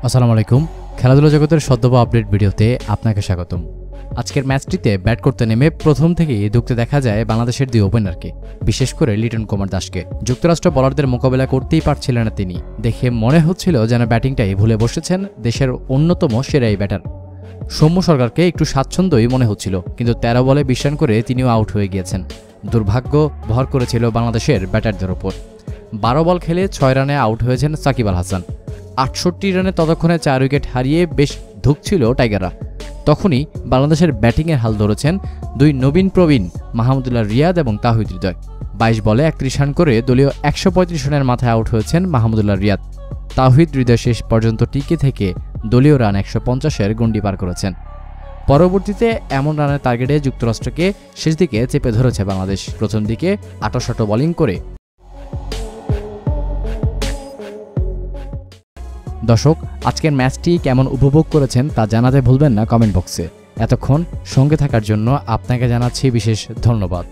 আসসালামু আলাইকুম। খেলাধুলা জগতের সদ্যবা আপডেট ভিডিওতে আপনাকে স্বাগতম। আজকের ম্যাচটিতে ব্যাট করতে নেমে প্রথম থেকেই ধুঁকতে দেখা যায় বাংলাদেশের দুই ওপেনারকে, বিশেষ করে লিটন কুমার দাসকে। যুক্তরাষ্ট্র বোলারদের মোকাবেলা করতেই পারছিলেন না তিনি। দেখে মনে হচ্ছিল যেন ব্যাটিংটাই ভুলে বসেছেন দেশের অন্যতম সেরা এই ব্যাটার। সৌম্য সরকারকে একটু স্বাচ্ছন্দ্যই মনে হচ্ছিল, কিন্তু ১৩ বলে ২০ রান করে তিনিও আউট হয়ে গিয়েছেন। দুর্ভাগ্য ভর করেছিল বাংলাদেশের ব্যাটারদের ওপর। ১২ বল খেলে ৬ রানে আউট হয়েছেন সাকিব আল হাসান। ৬৮ রানে ততক্ষণে ৪ উইকেট হারিয়ে বেশ ধুঁকছিল টাইগাররা। তখনই বাংলাদেশের ব্যাটিংয়ের হাল ধরেছেন দুই নবীন প্রবীণ মাহমুদুল্লাহ রিয়াদ এবং তাহিদ হৃদয়। ২২ বলে ৩১ রান করে দলীয় ১৩৫ রানের মাথায় আউট হয়েছেন মাহমুদুল্লাহ রিয়াদ। তাহিদ হৃদয় শেষ পর্যন্ত টিকে থেকে দলীয় রান ১৫০-এর গণ্ডি পার করেছেন। পরবর্তীতে এমন রানের টার্গেটে যুক্তরাষ্ট্রকে শেষ দিকে চেপে ধরেছে বাংলাদেশ। প্রথম দিকে ৬৮ বোলিং করে। দর্শক, আজকের ম্যাচটি কেমন উপভোগ করেছেন তা জানাতে ভুলবেন না কমেন্ট বক্সে। এতক্ষণ সঙ্গে থাকার জন্য আপনাকে জানাচ্ছি বিশেষ ধন্যবাদ।